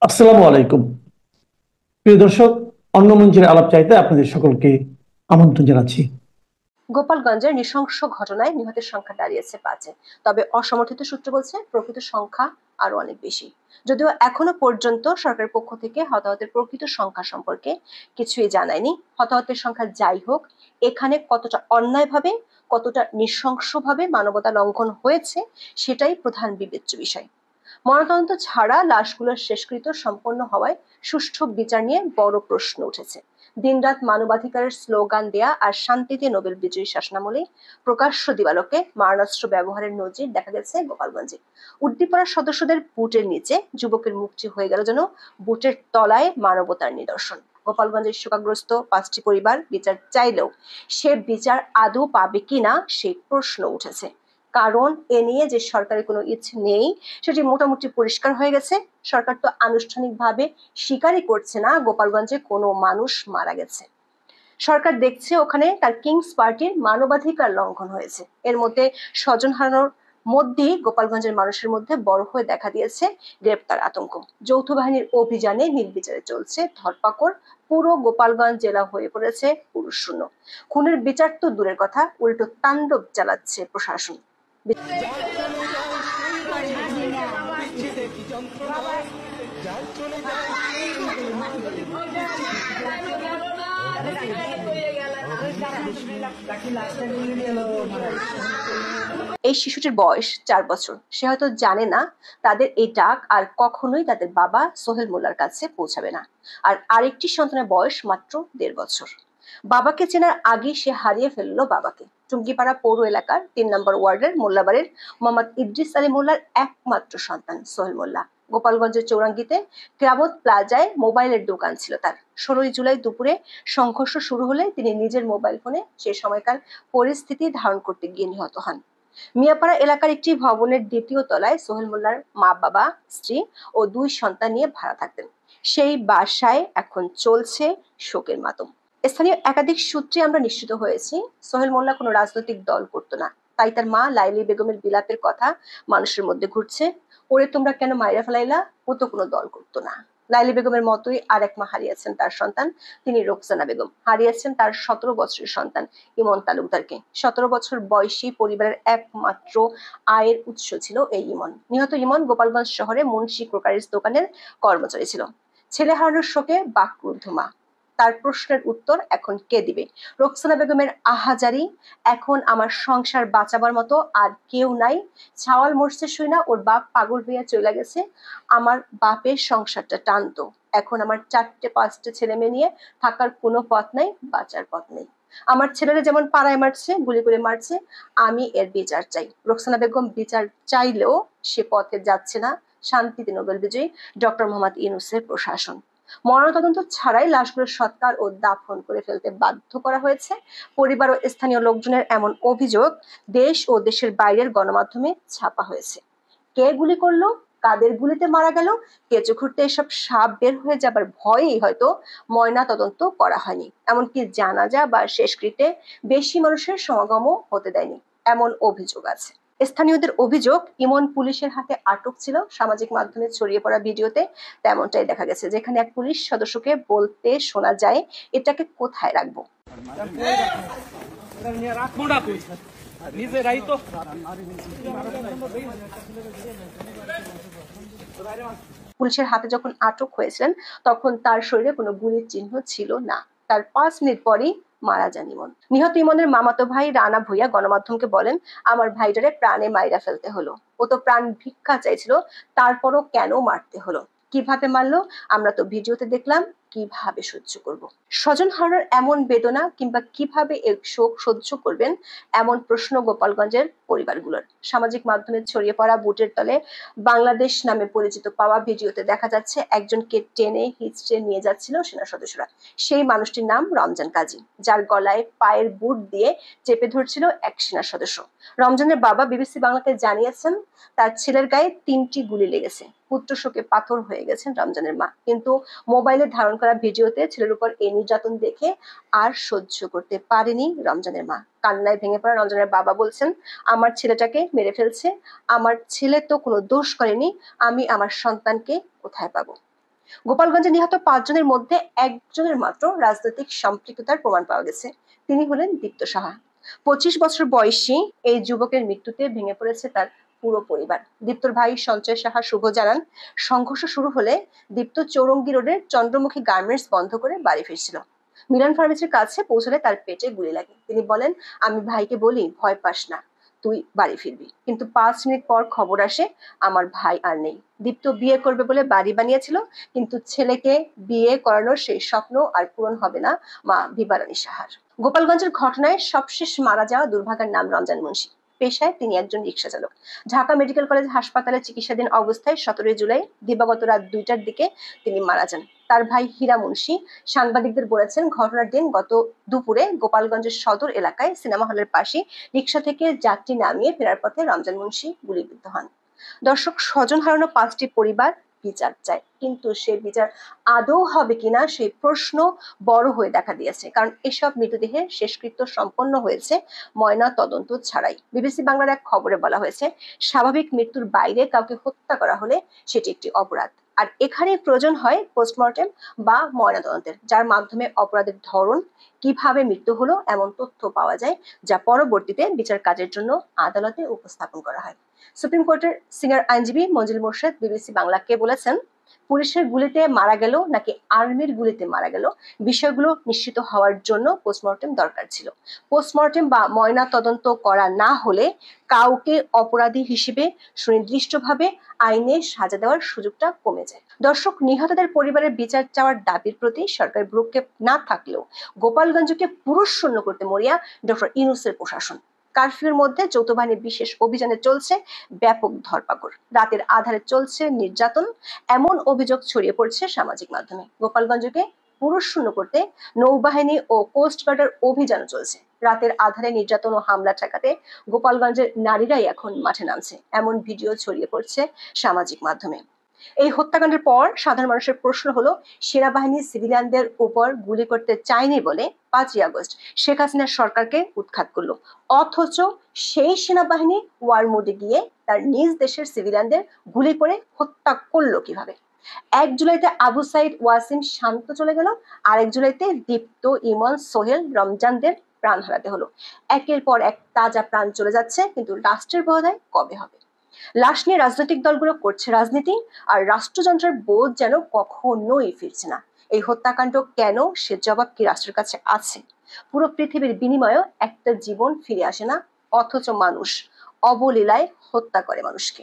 আসসালামু আলাইকুম। প্রিয় দর্শক, অন্য মঞ্চের আলাপ চাইতে আপনাদের সকলকে আমন্ত্রণ জানাচ্ছি। গোপালগঞ্জের নৃশংস ঘটনায় নিহতের সংখ্যা দাঁড়িয়েছে ৫-এ। তবে অসমর্থিত সূত্র বলছে প্রকৃত সংখ্যা আরো অনেক বেশি। যদিও এখনো পর্যন্ত সরকারের পক্ষ থেকে হতাহতের প্রকৃত সংখ্যা সম্পর্কে কিছুই জানায়নি। হতাহতের সংখ্যা যাই হোক, এখানে কতটা অন্যায়ভাবে, কতটা নৃশংসভাবে মানবতা লঙ্ঘন হয়েছে সেটাই প্রধান বিবেচ্য বিষয়। ময়নাতদন্ত ছাড়া লাশগুলোর শেষকৃত্য সম্পন্ন হওয়ায় সুষ্ঠু বিচার নিয়ে বড় প্রশ্ন উঠেছে। দিনরাত মানবাধিকারের স্লোগান দেয়া আর শান্তিতে নোবেল বিজয়ী শাসনামলে প্রকাশ্য দিবালোকে মারণাস্ত্র ব্যবহারের নজির দেখা গেছে গোপালগঞ্জে। উদ্দীপনার সদস্যদের বুটের নিচে যুবকের মুক্তি হয়ে গেল যেন বুটের তলায় মানবতার নিদর্শন। গোপালগঞ্জের শোকাগ্রস্ত ৫টি পরিবার বিচার চাইলেও সে বিচার আদৌ পাবে কিনা সেই প্রশ্ন উঠেছে। কারণ এ নিয়ে যে সরকারের কোনো ইচ্ছে নেই সেটি মোটামুটি পরিষ্কার হয়ে গেছে। সরকার তো আনুষ্ঠানিকভাবে স্বীকারই করছে না গোপালগঞ্জে কোনো মানুষ মারা গেছে। সরকার দেখছে ওখানে তার কিংস পার্টির মানবাধিকার লঙ্ঘন হয়েছে। এর মধ্যে স্বজন হারানোর মধ্যেই গোপালগঞ্জের মানুষের মধ্যে বড় হয়ে দেখা দিয়েছে গ্রেপ্তার আতঙ্ক। যৌথ বাহিনীর অভিযানে নির্বিচারে চলছে ধরপাকড়। পুরো গোপালগঞ্জ জেলা হয়ে পড়েছে পুরুষ শূন্য। খুনের বিচার তো দূরের কথা, উল্টো তাণ্ডব চালাচ্ছে প্রশাসন। এই শিশুটির বয়স ৪ বছর। সে হয়তো জানে না তাদের এই ডাক আর কখনোই তাদের বাবা সোহেল মোল্লার কাছে পৌঁছাবে না। আর আরেকটি সন্তানের বয়স মাত্র ১.৫ বছর। বাবাকে চেনার আগে সে হারিয়ে ফেললো বাবাকে। টুঙ্গিপাড়া পৌর এলাকার ৩ নম্বর ওয়ার্ডের মোল্লাবাড়ির মোহাম্মদ ইদ্রিস আলী মোল্লার একমাত্র সন্তান সোহেল মোল্লা। গোপালগঞ্জের চৌরাঙ্গীতে কেরামত প্লাজায় মোবাইলের দোকান ছিল তার। ১৬ই জুলাই দুপুরে সংঘর্ষ শুরু হলে তিনি নিজের মোবাইল ফোনে সে সময়কার পরিস্থিতি ধারণ করতে গিয়ে নিহত হন। মিয়াপাড়া এলাকার একটি ভবনের ২য় তলায় সোহেল মোল্লার মা, বাবা, স্ত্রী ও ২ সন্তান নিয়ে ভাড়া থাকতেন। সেই বাসায় এখন চলছে শোকের মাতম। স্থানীয় একাধিক সূত্রে আমরা নিশ্চিত হয়েছি সোহেল মোল্লা কোনো রাজনৈতিক দল করতো না। তাই তার মা লাইলি বেগমের বিলাপের কথা মানুষের মধ্যে ঘুরছে। ওরে তোমরা কেন মাইরা ফেলাইলা, ও তো কোনো দল করতো না। লাইলি বেগমের মতোই আরেক মা হারিয়েছেন তার সন্তান, তিনি রোকসানা বেগম। হারিয়েছেন তার ১৭ বছরের সন্তান ইমন তালুকদারকে। ১৭ বছর বয়সী পরিবারের একমাত্র আয়ের উৎস ছিল এই ইমন। নিহত ইমন গোপালগঞ্জ শহরে মুন্সি ক্রোকারিজ দোকানের কর্মচারী ছিল। ছেলে হারানোর শোকে বাকরুদ্ধ মা। তার প্রশ্নের উত্তর এখন কে দিবে? রোকসানা বেগমের আহাজারি, এখন আমার সংসার বাঁচাবার মতো আর কেউ নাই। ছাওয়াল মরছে শুই না ওর বাপ পাগল হইয়া চলে গেছে। আমার বাপের সংসারটা টানতো। এখন আমার ৪টে ৫টে ছেলে মেয়ে নিয়ে থাকার কোনো পথ নাই, বাঁচার পথ নেই। আমার ছেলেরা যেমন পাড়ায় মারছে, গুলি করে মারছে, আমি এর বিচার চাই। রোকসানা বেগম বিচার চাইলেও সে পথে যাচ্ছে না শান্তিতে নোবেল বিজয়ী ডক্টর মোহাম্মদ ইউনূসের প্রশাসন। ময়নাতদন্ত ছাড়াই লাশগুলো সৎকার ও দাফন করে ফেলতে বাধ্য করা হয়েছে। পরিবার ও স্থানীয় লোকজনের এমন অভিযোগ দেশ ও দেশের বাইরের গণমাধ্যমে ছাপা হয়েছে। কে গুলি করলো, কাদের গুলিতে মারা গেল, কেঁচো খুঁড়তে এসব সাপ বের হয়ে যাবার ভয়েই হয়তো ময়না তদন্ত করা হয়নি। এমনকি জানাজা বা শেষকৃত্যে বেশি মানুষের সমাগমও হতে দেয়নি, এমন অভিযোগ আছে। স্থানীয়দের অভিযোগ ইমন পুলিশের হাতে আটক ছিল। সামাজিক মাধ্যমে ছড়িয়ে পড়া ভিডিওতে তেমনটাই দেখা গেছে, যেখানে এক পুলিশ সদস্যকে বলতে শোনা যায়, এটাকে কোথায় রাখবো। পুলিশের হাতে যখন আটক হয়েছিলেন তখন তার শরীরে কোনো গুলির চিহ্ন ছিল না। তার ৫ মিনিট পরই মারা যান ইমন। নিহত ইমনের মামাতো ভাই রানা ভূঁইয়া গণমাধ্যমকে বলেন, আমার ভাইটারে প্রাণে মাইরা ফেলতে হলো। ও তো প্রাণ ভিক্ষা চাইছিল, তারপরও কেন মারতে হলো? কিভাবে মারলো আমরা তো ভিডিওতে দেখলাম, কিভাবে সহ্য করব? স্বজন হারানোর এমন বেদনা কিংবা কিভাবে এর শোক সহ্য করবেন, এমন প্রশ্ন গোপালগঞ্জের পরিবারগুলোর। সামাজিক মাধ্যমে ছড়িয়ে পড়া বুটের তলে বাংলাদেশ নামে পরিচিত পাওয়া ভিডিওতে দেখা যাচ্ছে একজনকে টেনে হিঁচড়ে নিয়ে যাচ্ছিল সেনা সদস্যরা। সেই মানুষটির নাম রমজান কাজী, যার গলায় পায়ের বুট দিয়ে চেপে ধরছিল এক সেনা সদস্য। রমজানের বাবা বিবিসি বাংলাকে জানিয়েছেন তার ছেলের গায়ে ৩টি গুলি লেগেছে। পুত্র শোকে পাথর হয়ে গেছেন রমজানের মা। কিন্তু মোবাইলে ধারণ করা ভিডিওতে ছেলের উপর এই নির্যাতন দেখে আর সহ্য করতে পারেনি রমজানের মা। কান্নায় ভেঙে পড়া রমজানের বাবা বলছেন, আমার ছেলেটাকে মেরে ফেলছে, আমার ছেলে তো কোনো দোষ করেনি, আমি আমার সন্তানকে কোথায় পাবো? গোপালগঞ্জে নিহত 5 জনের মধ্যে একজনের মাত্র রাজনৈতিক সম্পৃক্ততার প্রমাণ পাওয়া গেছে। তিনি হলেন দীপ্ত সাহা। 25 বছর বয়সী এই যুবকের মৃত্যুতে ভেঙে পড়েছে তার পুরো পরিবার। দীপ্তর ভাই সঞ্চয় সাহা শুভ জানান, সংঘর্ষ শুরু হলে দীপ্ত চৌরঙ্গি রোডের চন্দ্রমুখী গার্মেন্টস বন্ধ করে বাড়ি ফিরছিল। মিলন ফার্মেসির কাছে পৌঁছলে তার পেটে গুলি লাগে। তিনি বলেন, আমি ভাইকে বলি ভয় পাস না, তুই বাড়ি ফিরবি। কিন্তু 5 মিনিট পর খবর আসে আমার ভাই আর নেই। দীপ্ত বিয়ে করবে বলে বাড়ি বানিয়েছিল, কিন্তু ছেলেকে বিয়ে করানোর সেই স্বপ্ন আর পূরণ হবে না মা বিবারানী সাহার। গোপালগঞ্জের ঘটনায় সবশেষ মারা যাওয়া দুর্ভাগার নাম রমজান মুন্সি। পেশায় তিনি একজন রিক্সা চালক। ঢাকা মেডিকেল কলেজ হাসপাতালে চিকিৎসাধীন অবস্থায় 17 জুলাই দিবাগত রাত 2টার দিকে তিনি মারা যান। তার ভাই হীরা মুন্সি সাংবাদিকদের বলেছেন, ঘটনার দিন গত দুপুরে গোপালগঞ্জের সদর এলাকায় সিনেমা হলের পাশে রিক্সা থেকে যাত্রী নামিয়ে ফেরার পথে রমজান মুন্সি গুলিবিদ্ধ হন। দর্শক, স্বজন হারানো 5টি পরিবার বিচার চায়, কিন্তু সে বিচার আদৌ হবে কিনা সেই প্রশ্ন বড় হয়ে দেখা দিয়েছে। কারণ এসব মৃতদেহের শেষকৃত্য সম্পন্ন হয়েছে ময়না তদন্ত ছাড়াই। বিবিসি বাংলার এক খবরে বলা হয়েছে, স্বাভাবিক মৃত্যুর বাইরে কাউকে হত্যা করা হলে সেটি একটি অপরাধ। আর এখানে প্রয়োজন হয় পোস্টমর্টেম বা ময়নাতদন্তের, যার মাধ্যমে অপরাধের ধরন, কিভাবে মৃত্যু হলো এমন তথ্য পাওয়া যায়, যা পরবর্তীতে বিচার কাজের জন্য আদালতে উপস্থাপন করা হয়। সুপ্রিম কোর্টের সিনিয়র আইনজীবী মঞ্জুল মোর্শেদ বিবিসি বাংলাকে বলেছেন, পুলিশের গুলিতে মারা গেল নাকি আর্মির গুলিতে মারা গেল, বিষয়গুলো নিশ্চিত হওয়ার জন্য পোস্টমর্টেম দরকার ছিল। পোস্টমর্টেম বা ময়না তদন্ত করা না হলে কাউকে অপরাধী হিসেবে সুনির্দিষ্টভাবে আইনে সাজা দেওয়ার সুযোগটা কমে যায়। দর্শক, নিহতদের পরিবারের বিচার চাওয়ার দাবির প্রতি সরকার ভ্রুক্ষেপ না থাকলেও গোপালগঞ্জকে পুরুষশূন্য করতে মরিয়া ডক্টর ইউনূসের প্রশাসন। কারফিউর মধ্যে যৌথ বাহিনীর বিশেষ অভিযানে চলছে ব্যাপক ধরপাকড়, রাতের আধারে চলছে নির্যাতন, এমন অভিযোগ ছড়িয়ে পড়ছে সামাজিক মাধ্যমে। গোপালগঞ্জকে পুরুষ শূন্য করতে নৌবাহিনী ও কোস্টগার্ডের অভিযান চলছে। রাতের আধারে নির্যাতন ও হামলা ঠেকাতে গোপালগঞ্জের নারীরাই এখন মাঠে নামছে, এমন ভিডিও ছড়িয়ে পড়ছে সামাজিক মাধ্যমে। এই হত্যাকাণ্ডের পর সাধারণ মানুষের প্রশ্ন হলো, সেনাবাহিনী সিভিলিয়ানদের উপর গুলি করতে চায়নি বলে 5ই আগস্ট শেখ হাসিনার সরকারকে উৎখাত করলো, অথচ সেই সেনাবাহিনী ওয়ার মোডে গিয়ে তার নিজ দেশের সিভিলিয়ানদের গুলি করে হত্যা করলো কিভাবে? 1 জুলাইতে আবু সাইদ ওয়াসিম শান্ত চলে গেল, আর 1 জুলাইতে দীপ্ত, ইমন, সোহেল, রমজানদের প্রাণ হারাতে হলো। একের পর এক তাজা প্রাণ চলে যাচ্ছে, কিন্তু রাষ্ট্রের বোধহয় কবে হবে? লাশ নিয়ে রাজনৈতিক দলগুলো করছে রাজনীতি, আর রাষ্ট্রযন্ত্রের বোধ যেন কখনোই ফিরছে না। এই হত্যাকাণ্ড কেন, সে জবাব কি রাষ্ট্রের কাছে আছে? পুরো পৃথিবীর বিনিময়েও একটা জীবন ফিরে আসে না, অথচ মানুষ অবলীলায় হত্যা করে মানুষকে।